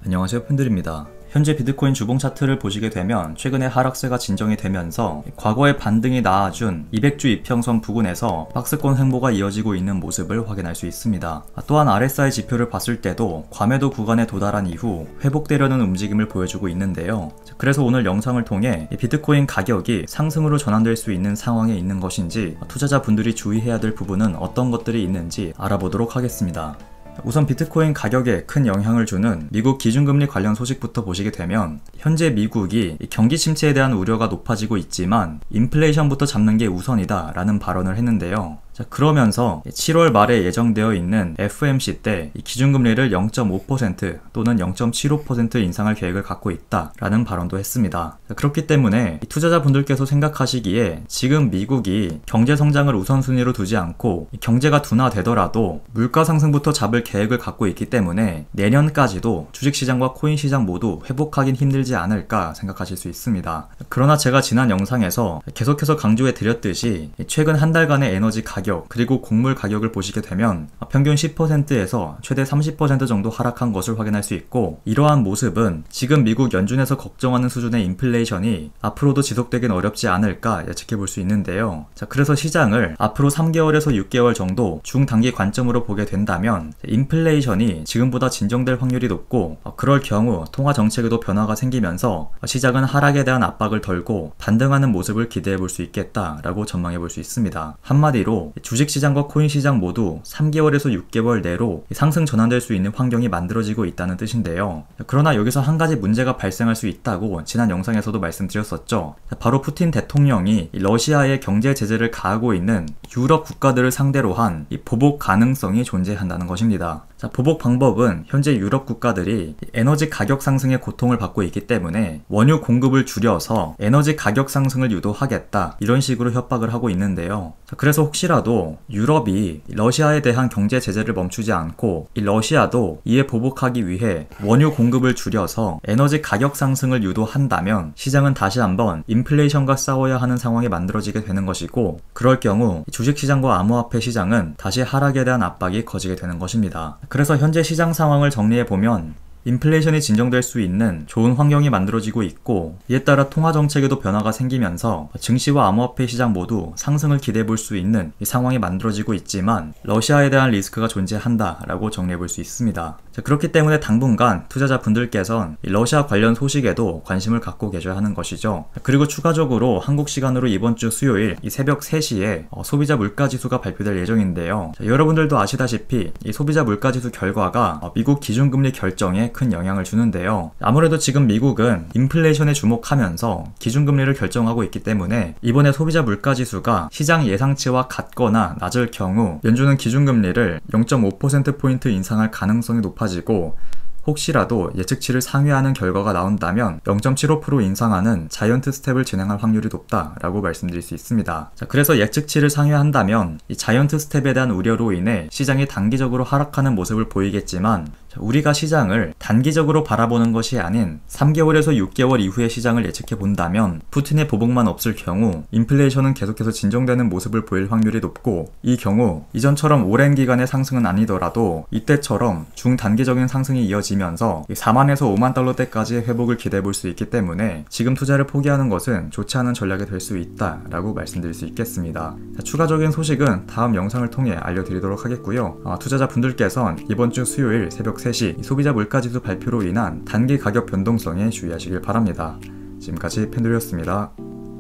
안녕하세요, 팬들입니다. 현재 비트코인 주봉 차트를 보시게 되면 최근에 하락세가 진정이 되면서 과거의 반등이 나아준 200주 이평선 부근에서 박스권 횡보가 이어지고 있는 모습을 확인할 수 있습니다. 또한 RSI 지표를 봤을 때도 과매도 구간에 도달한 이후 회복되려는 움직임을 보여주고 있는데요. 그래서 오늘 영상을 통해 비트코인 가격이 상승으로 전환될 수 있는 상황에 있는 것인지, 투자자분들이 주의해야 될 부분은 어떤 것들이 있는지 알아보도록 하겠습니다. 우선 비트코인 가격에 큰 영향을 주는 미국 기준금리 관련 소식부터 보시게 되면, 현재 미국이 경기 침체에 대한 우려가 높아지고 있지만 인플레이션부터 잡는 게 우선이다 라는 발언을 했는데요. 그러면서 7월 말에 예정되어 있는 FOMC 때 기준금리를 0.5% 또는 0.75% 인상할 계획을 갖고 있다라는 발언도 했습니다. 그렇기 때문에 투자자분들께서 생각하시기에 지금 미국이 경제 성장을 우선순위로 두지 않고 경제가 둔화되더라도 물가 상승부터 잡을 계획을 갖고 있기 때문에 내년까지도 주식시장과 코인시장 모두 회복하긴 힘들지 않을까 생각하실 수 있습니다. 그러나 제가 지난 영상에서 계속해서 강조해 드렸듯이 최근 한 달간의 에너지 가격 그리고 곡물 가격을 보시게 되면 평균 10%에서 최대 30% 정도 하락한 것을 확인할 수 있고, 이러한 모습은 지금 미국 연준에서 걱정하는 수준의 인플레이션이 앞으로도 지속되긴 어렵지 않을까 예측해 볼 수 있는데요. 그래서 시장을 앞으로 3개월에서 6개월 정도 중단기 관점으로 보게 된다면 인플레이션이 지금보다 진정될 확률이 높고, 그럴 경우 통화 정책에도 변화가 생기면서 시장은 하락에 대한 압박을 덜고 반등하는 모습을 기대해 볼 수 있겠다라고 전망해 볼 수 있습니다. 한마디로 주식시장과 코인시장 모두 3개월에서 6개월 내로 상승 전환될 수 있는 환경이 만들어지고 있다는 뜻인데요. 그러나 여기서 한 가지 문제가 발생할 수 있다고 지난 영상에서도 말씀드렸었죠. 바로 푸틴 대통령이 러시아에 경제 제재를 가하고 있는 유럽 국가들을 상대로 한 보복 가능성이 존재한다는 것입니다. 보복 방법은 현재 유럽 국가들이 에너지 가격 상승의 고통을 받고 있기 때문에 원유 공급을 줄여서 에너지 가격 상승을 유도하겠다, 이런 식으로 협박을 하고 있는데요. 그래서 혹시라도 유럽이 러시아에 대한 경제 제재를 멈추지 않고 이 러시아도 이에 보복하기 위해 원유 공급을 줄여서 에너지 가격 상승을 유도한다면 시장은 다시 한번 인플레이션과 싸워야 하는 상황이 만들어지게 되는 것이고, 그럴 경우 주식시장과 암호화폐 시장은 다시 하락에 대한 압박이 커지게 되는 것입니다. 그래서 현재 시장 상황을 정리해보면 인플레이션이 진정될 수 있는 좋은 환경이 만들어지고 있고, 이에 따라 통화 정책에도 변화가 생기면서 증시와 암호화폐 시장 모두 상승을 기대해 볼 수 있는 이 상황이 만들어지고 있지만 러시아에 대한 리스크가 존재한다라고 정리해 볼 수 있습니다. 그렇기 때문에 당분간 투자자분들께선 러시아 관련 소식에도 관심을 갖고 계셔야 하는 것이죠. 그리고 추가적으로 한국 시간으로 이번 주 수요일 이 새벽 3시에 소비자 물가지수가 발표될 예정인데요. 여러분들도 아시다시피 이 소비자 물가지수 결과가 미국 기준금리 결정에 큰 영향을 주는데요. 아무래도 지금 미국은 인플레이션에 주목하면서 기준금리를 결정하고 있기 때문에 이번에 소비자 물가지수가 시장 예상치와 같거나 낮을 경우 연준은 기준금리를 0.5%포인트 인상할 가능성이 높아지고, 혹시라도 예측치를 상회하는 결과가 나온다면 0.75% 인상하는 자이언트 스텝을 진행할 확률이 높다라고 말씀드릴 수 있습니다. 그래서 예측치를 상회한다면 이 자이언트 스텝에 대한 우려로 인해 시장이 단기적으로 하락하는 모습을 보이겠지만, 우리가 시장을 단기적으로 바라보는 것이 아닌 3개월에서 6개월 이후의 시장을 예측해 본다면 푸틴의 보복만 없을 경우 인플레이션은 계속해서 진정되는 모습을 보일 확률이 높고, 이 경우 이전처럼 오랜 기간의 상승은 아니더라도 이때처럼 중단기적인 상승이 이어지면서 4만에서 5만 달러대까지의 회복을 기대해 볼 수 있기 때문에 지금 투자를 포기하는 것은 좋지 않은 전략이 될 수 있다라고 말씀드릴 수 있겠습니다. 추가적인 소식은 다음 영상을 통해 알려드리도록 하겠고요. 투자자분들께선 이번 주 수요일 새벽 3시 소비자 물가지수 발표로 인한 단기 가격 변동성에 주의하시길 바랍니다. 지금까지 팬들이었습니다.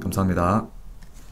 감사합니다.